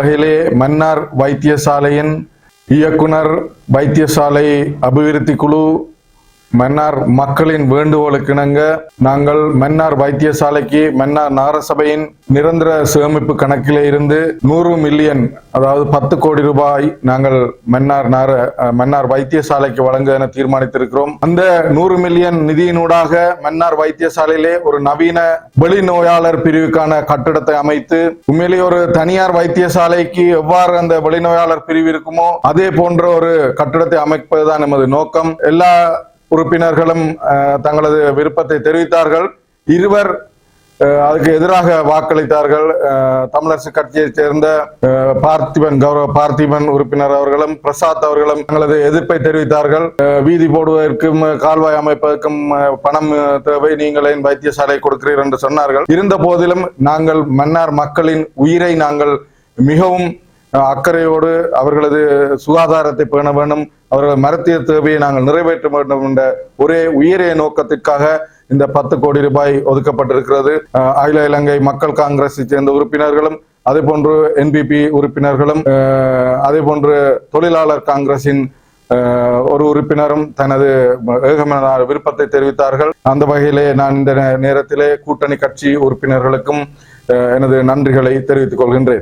வகையிலே மன்னார் வைத்தியசாலையின் இயக்குனர், வைத்தியசாலை அபிவிருத்தி குழு, மன்னார் மக்களின் வேண்டுகோளுக்கிணங்க நாங்கள் மன்னார் வைத்தியசாலைக்கு மன்னார் நகரசபையின் நிரந்தர சேமிப்பு கணக்கிலே இருந்து 100 மில்லியன், அதாவது 10 கோடி ரூபாய் நாங்கள் மன்னார் வைத்தியசாலைக்கு வழங்க என தீர்மானித்திருக்கிறோம். அந்த 100 மில்லியன் நிதியினூடாக மன்னார் வைத்தியசாலையிலே ஒரு நவீன வெளிநோயாளர் பிரிவுக்கான கட்டிடத்தை அமைத்து, உண்மையிலேயே ஒரு தனியார் வைத்தியசாலைக்கு எவ்வாறு அந்த வெளிநோயாளர் பிரிவு இருக்குமோ அதே போன்ற ஒரு கட்டிடத்தை அமைப்பதுதான் நமது நோக்கம். எல்லா உறுப்பினர்களும் தங்களது விருப்பத்தை தெரிவித்தார்கள். இருவர் அதுக்கு எதிராக வாக்களித்தார்கள். தமிழரசு கட்சியைச் சேர்ந்த பார்த்திபன் உறுப்பினர் அவர்களும் பிரசாத் அவர்களும் தங்களது எதிர்ப்பை தெரிவித்தார்கள். வீதி போடுவதற்கும் கால்வாய் அமைப்பதற்கும் பணம் தேவை, நீங்கள் ஏன் வைத்தியசாலை கொடுக்கிறீர்கள் என்று சொன்னார்கள். இருந்த போதிலும் நாங்கள் மன்னார் மக்களின் உயிரை நாங்கள் மிகவும் அக்கறையோடு அவர்களது சுகாதாரத்தை பேண வேண்டும், அவர்களது மருத்துவ தேவையை நாங்கள் நிறைவேற்ற வேண்டும் என்ற ஒரே உயரிய நோக்கத்திற்காக இந்த 10 கோடி ரூபாய் ஒதுக்கப்பட்டிருக்கிறது. அகில இலங்கை மக்கள் காங்கிரஸை சேர்ந்த உறுப்பினர்களும், அதே போன்று NPP உறுப்பினர்களும், அதே போன்று தொழிலாளர் காங்கிரசின் ஒரு உறுப்பினரும் தனது ஏகமன விருப்பத்தை தெரிவித்தார்கள். அந்த வகையிலே நான் இந்த நேரத்திலே கூட்டணி கட்சி உறுப்பினர்களுக்கும் எனது நன்றிகளை தெரிவித்துக் கொள்கின்றேன்.